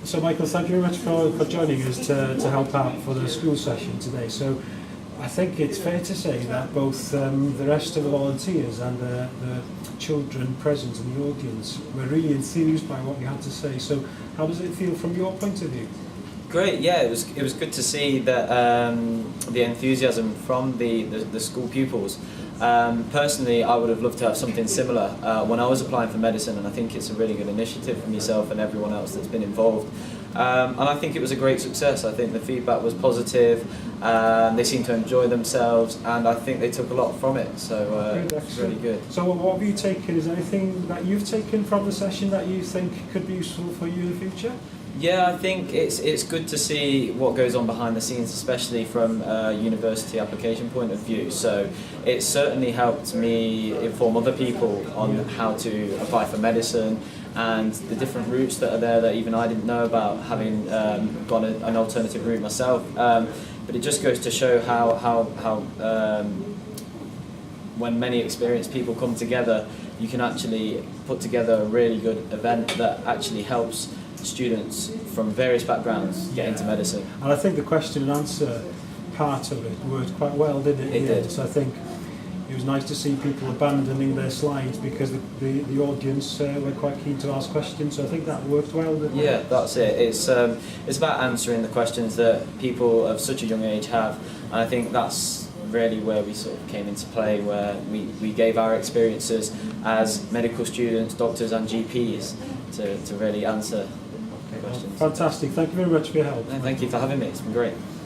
So Michael, thank you very much for joining us to help out for the school session today. So I think it's fair to say that both the rest of the volunteers and the children present in the audience were really enthused by what you had to say. So how does it feel from your point of view? Great, yeah, it was good to see that the enthusiasm from the school pupils. Personally, I would have loved to have something similar when I was applying for medicine, and I think it's a really good initiative for myself and everyone else that's been involved. And I think it was a great success. I think the feedback was positive, they seemed to enjoy themselves, and I think they took a lot from it, so it's really good. So what have you taken? Is there anything that you've taken from the session that you think could be useful for you in the future? Yeah, I think it's good to see what goes on behind the scenes, especially from a university application point of view. So it certainly helped me inform other people on how to apply for medicine and the different routes that are there that even I didn't know about, having gone an alternative route myself. But it just goes to show how when many experienced people come together, you can actually put together a really good event that actually helps students from various backgrounds get into medicine. And I think the question and answer part of it worked quite well, didn't it? It did. So I think it was nice to see people abandoning their slides because the audience were quite keen to ask questions. So I think that worked well, didn't it? Yeah, that's it. It's about answering the questions that people of such a young age have, and I think that's really where we sort of came into play, where we gave our experiences as medical students, doctors and GPs to really answer questions. Fantastic. Thank you very much for your help. No, thank you for having me. It's been great.